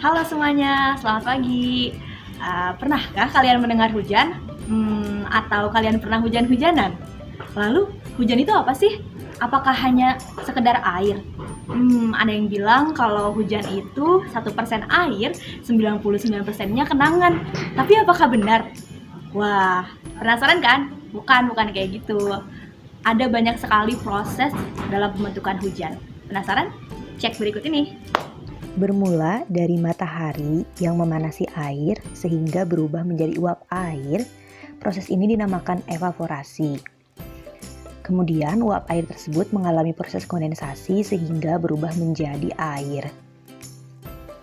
Halo semuanya, selamat pagi. Pernahkah kalian mendengar hujan? Atau kalian pernah hujan-hujanan? Lalu, hujan itu apa sih? Apakah hanya sekedar air? Ada yang bilang kalau hujan itu 1% air, 99%-nya kenangan. Tapi apakah benar? Wah, penasaran kan? Bukan kayak gitu. Ada banyak sekali proses dalam pembentukan hujan. Penasaran? Cek berikut ini. Bermula dari matahari yang memanasi air sehingga berubah menjadi uap air, proses ini dinamakan evaporasi. Kemudian uap air tersebut mengalami proses kondensasi sehingga berubah menjadi air.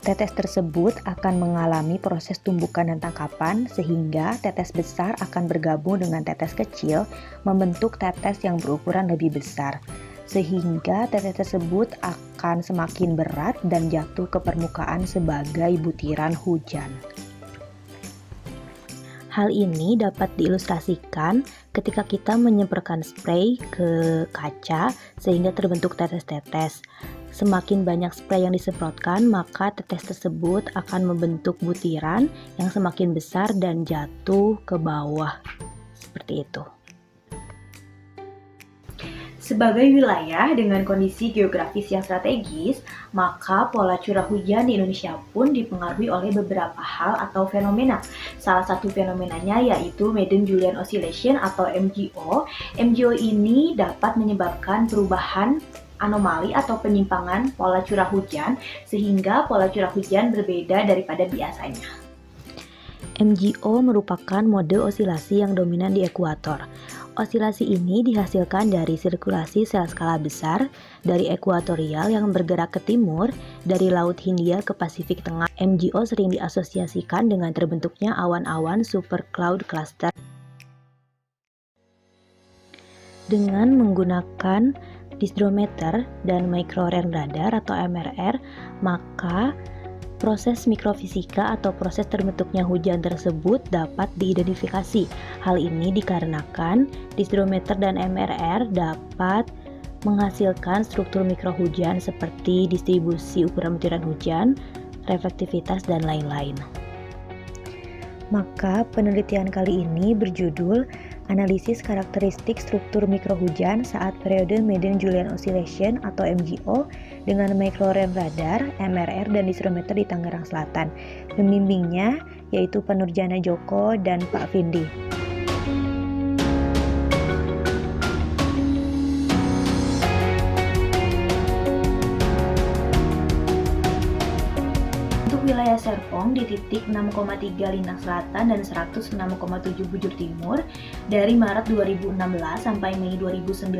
Tetes tersebut akan mengalami proses tumbukan dan tangkapan sehingga tetes besar akan bergabung dengan tetes kecil membentuk tetes yang berukuran lebih besar. Sehingga tetes tersebut akan semakin berat dan jatuh ke permukaan sebagai butiran hujan. Hal ini dapat diilustrasikan ketika kita menyemprotkan spray ke kaca sehingga terbentuk tetes-tetes. Semakin banyak spray yang disemprotkan, maka tetes tersebut akan membentuk butiran yang semakin besar dan jatuh ke bawah. Seperti itu. Sebagai wilayah dengan kondisi geografis yang strategis, maka pola curah hujan di Indonesia pun dipengaruhi oleh beberapa hal atau fenomena. Salah satu fenomenanya yaitu Madden-Julian Oscillation atau MJO. MJO ini dapat menyebabkan perubahan anomali atau penyimpangan pola curah hujan sehingga pola curah hujan berbeda daripada biasanya. MJO merupakan mode osilasi yang dominan di ekuator. Osilasi ini dihasilkan dari sirkulasi sel skala besar dari ekuatorial yang bergerak ke timur dari Laut Hindia ke Pasifik Tengah. MJO sering diasosiasikan dengan terbentuknya awan-awan super cloud cluster. Dengan menggunakan disdrometer dan microwave radar atau MRR, maka proses mikrofisika atau proses terbentuknya hujan tersebut dapat diidentifikasi. Hal ini dikarenakan disdrometer dan MRR dapat menghasilkan struktur mikrohujan seperti distribusi ukuran butiran hujan, reflektivitas, dan lain-lain. Maka penelitian kali ini berjudul Analisis Karakteristik Struktur Mikrohujan saat periode Madden-Julian Oscillation atau MJO dengan microwave radar, MRR, dan disdrometer di Tangerang Selatan. Pembimbingnya yaitu Pak Nurjana Joko dan Pak Vindi. Wilayah Serpong di titik 6,3 Lintang Selatan dan 106,7 Bujur Timur dari Maret 2016 sampai Mei 2019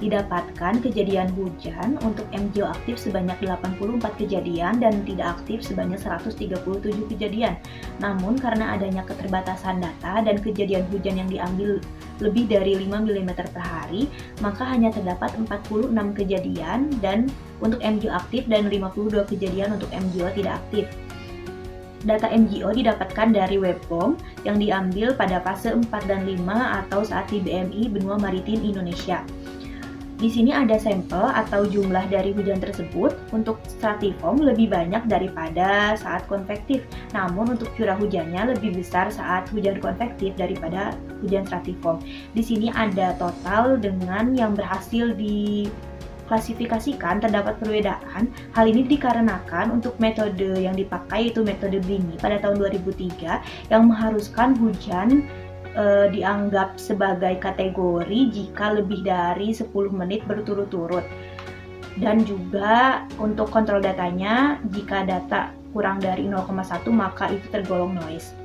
didapatkan kejadian hujan untuk MJO aktif sebanyak 84 kejadian dan tidak aktif sebanyak 137 kejadian. Namun karena adanya keterbatasan data dan kejadian hujan yang diambil lebih dari 5 mm per hari, maka hanya terdapat 46 kejadian dan untuk MJO aktif dan 52 kejadian untuk MJO tidak aktif. Data MJO didapatkan dari WebBOM yang diambil pada fase 4 dan 5 atau saat di BMI Benua Maritim Indonesia. Di sini ada sampel atau jumlah dari hujan tersebut. Untuk stratiform lebih banyak daripada saat konvektif, namun untuk curah hujannya lebih besar saat hujan konvektif daripada hujan stratiform. Di sini ada total dengan yang berhasil diklasifikasikan terdapat perbedaan. Hal ini dikarenakan untuk metode yang dipakai yaitu metode Brini pada tahun 2003 yang mengharuskan hujan dianggap sebagai kategori jika lebih dari 10 menit berturut-turut. Dan juga untuk kontrol datanya, jika data kurang dari 0,1 maka itu tergolong noise.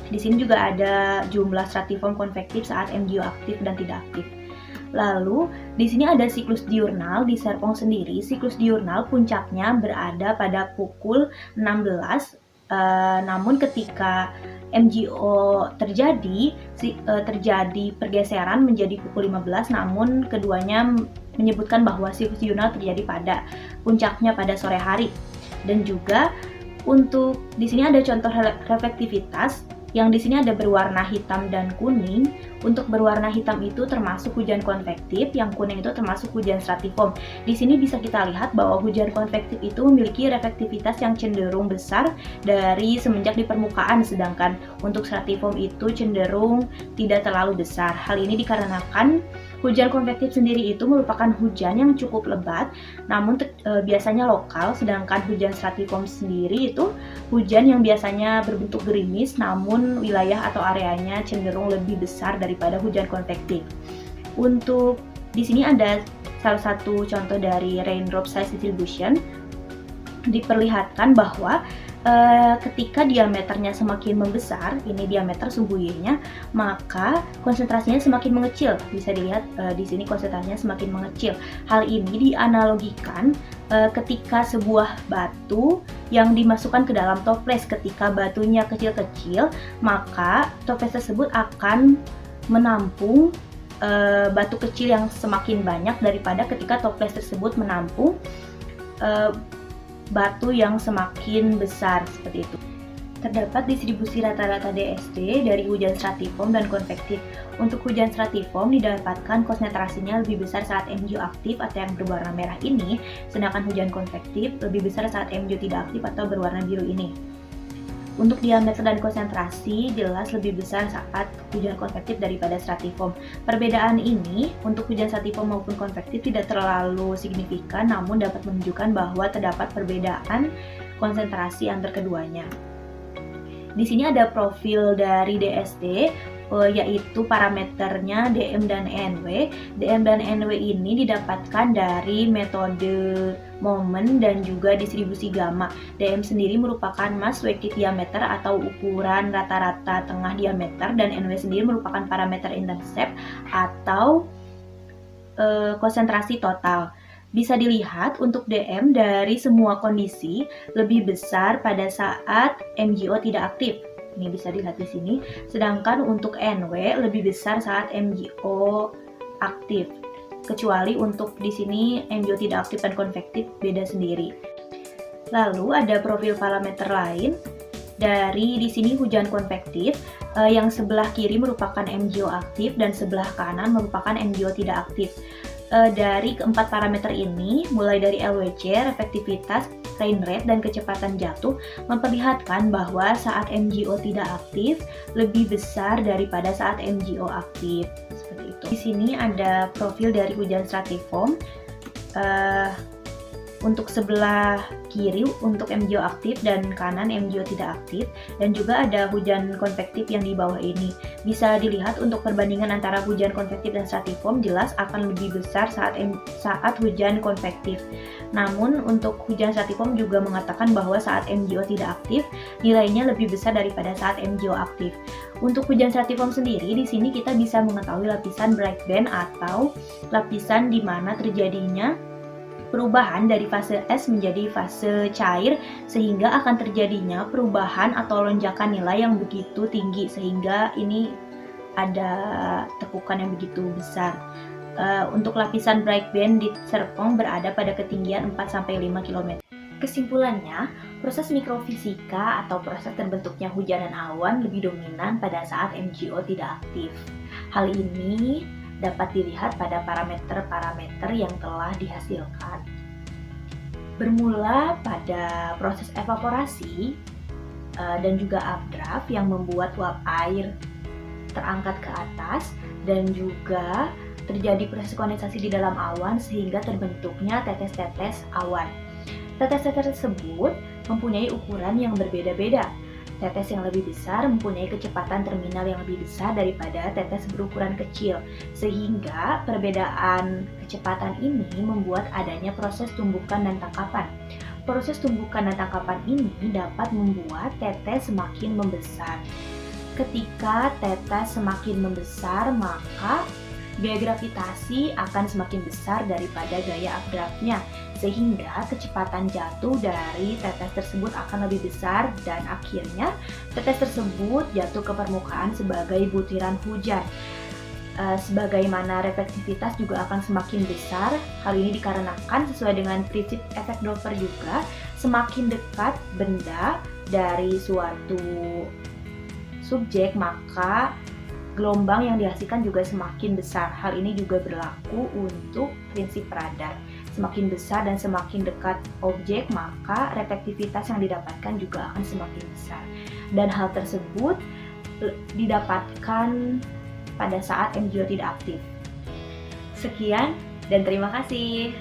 Di sini juga ada jumlah stratiform konvektif saat MJO aktif dan tidak aktif. Lalu, di sini ada siklus diurnal di Serpong sendiri. Siklus diurnal puncaknya berada pada pukul 16. Namun ketika MJO terjadi pergeseran menjadi pukul 15, namun keduanya menyebutkan bahwa siklus diurnal terjadi pada puncaknya pada sore hari. Dan juga untuk di sini ada contoh reflektivitas yang di sini ada berwarna hitam dan kuning. Untuk berwarna hitam itu termasuk hujan konvektif, yang kuning itu termasuk hujan stratiform. Di sini bisa kita lihat bahwa hujan konvektif itu memiliki reflektivitas yang cenderung besar dari semenjak di permukaan, sedangkan untuk stratiform itu cenderung tidak terlalu besar. Hal ini dikarenakan hujan konvektif sendiri itu merupakan hujan yang cukup lebat, namun biasanya lokal, sedangkan hujan stratiform sendiri itu hujan yang biasanya berbentuk gerimis, namun wilayah atau areanya cenderung lebih besar daripada hujan konvektif. Untuk di sini ada salah satu contoh dari raindrop size distribution, diperlihatkan bahwa ketika diameternya semakin membesar, ini diameter sumbu Y-nya, maka konsentrasinya semakin mengecil. Bisa dilihat di sini konsentrasinya semakin mengecil. Hal ini dianalogikan ketika sebuah batu yang dimasukkan ke dalam toples. Ketika batunya kecil-kecil, maka toples tersebut akan menampung batu kecil yang semakin banyak daripada ketika toples tersebut menampung batu yang semakin besar, seperti itu. Terdapat distribusi rata-rata DST dari hujan stratiform dan konvektif. Untuk hujan stratiform didapatkan konsentrasinya lebih besar saat MgO aktif atau yang berwarna merah ini, sedangkan hujan konvektif lebih besar saat MgO tidak aktif atau berwarna biru ini. Untuk diameter dan konsentrasi jelas lebih besar saat hujan konvektif daripada stratiform. Perbedaan ini untuk hujan stratiform maupun konvektif tidak terlalu signifikan, namun dapat menunjukkan bahwa terdapat perbedaan konsentrasi antar keduanya. Di sini ada profil dari DST, yaitu parameternya DM dan NW. DM dan NW ini didapatkan dari metode momen dan juga distribusi gamma. DM sendiri merupakan mass weighted diameter atau ukuran rata-rata tengah diameter, dan NW sendiri merupakan parameter intercept atau konsentrasi total. Bisa dilihat untuk DM dari semua kondisi lebih besar pada saat MgO tidak aktif. Ini bisa dilihat di sini. Sedangkan untuk NW lebih besar saat MgO aktif. Kecuali untuk di sini MgO tidak aktif dan konvektif beda sendiri. Lalu ada profil parameter lain dari di sini hujan konvektif, yang sebelah kiri merupakan MgO aktif dan sebelah kanan merupakan MgO tidak aktif. Dari keempat parameter ini, mulai dari LWC, reflektivitas, rain rate, dan kecepatan jatuh, memperlihatkan bahwa saat MgO tidak aktif lebih besar daripada saat MgO aktif. Seperti itu. Di sini ada profil dari hujan stratiform. Untuk sebelah kiri untuk MgO aktif dan kanan MgO tidak aktif, dan juga ada hujan konvektif yang di bawah ini. Bisa dilihat untuk perbandingan antara hujan konvektif dan stratiform jelas akan lebih besar saat hujan konvektif. Namun untuk hujan stratiform juga mengatakan bahwa saat MgO tidak aktif nilainya lebih besar daripada saat MgO aktif. Untuk hujan stratiform sendiri di sini kita bisa mengetahui lapisan bright band atau lapisan di mana terjadinya perubahan dari fase es menjadi fase cair, sehingga akan terjadinya perubahan atau lonjakan nilai yang begitu tinggi, sehingga ini ada tekukan yang begitu besar. Untuk lapisan bright band di Serpong berada pada ketinggian 4-5 km. Kesimpulannya, proses mikrofisika atau proses terbentuknya hujan dan awan lebih dominan pada saat MgO tidak aktif. Hal ini dapat dilihat pada parameter-parameter yang telah dihasilkan. Bermula pada proses evaporasi dan juga updraft yang membuat uap air terangkat ke atas, dan juga terjadi proses kondensasi di dalam awan sehingga terbentuknya tetes-tetes awan. Tetes-tetes tersebut mempunyai ukuran yang berbeda-beda. Tetes yang lebih besar mempunyai kecepatan terminal yang lebih besar daripada tetes berukuran kecil, sehingga perbedaan kecepatan ini membuat adanya proses tumbukan dan tangkapan. Proses tumbukan dan tangkapan ini dapat membuat tetes semakin membesar. Ketika tetes semakin membesar, maka gaya gravitasi akan semakin besar daripada gaya updraftnya, sehingga kecepatan jatuh dari tetes tersebut akan lebih besar, dan akhirnya tetes tersebut jatuh ke permukaan sebagai butiran hujan. Sebagaimana reflektivitas juga akan semakin besar. Hal ini dikarenakan sesuai dengan prinsip efek Doppler juga, semakin dekat benda dari suatu subjek, maka gelombang yang dihasilkan juga semakin besar. Hal ini juga berlaku untuk prinsip radar. Semakin besar dan semakin dekat objek, maka reflektivitas yang didapatkan juga akan semakin besar. Dan hal tersebut didapatkan pada saat MJO tidak aktif. Sekian dan terima kasih.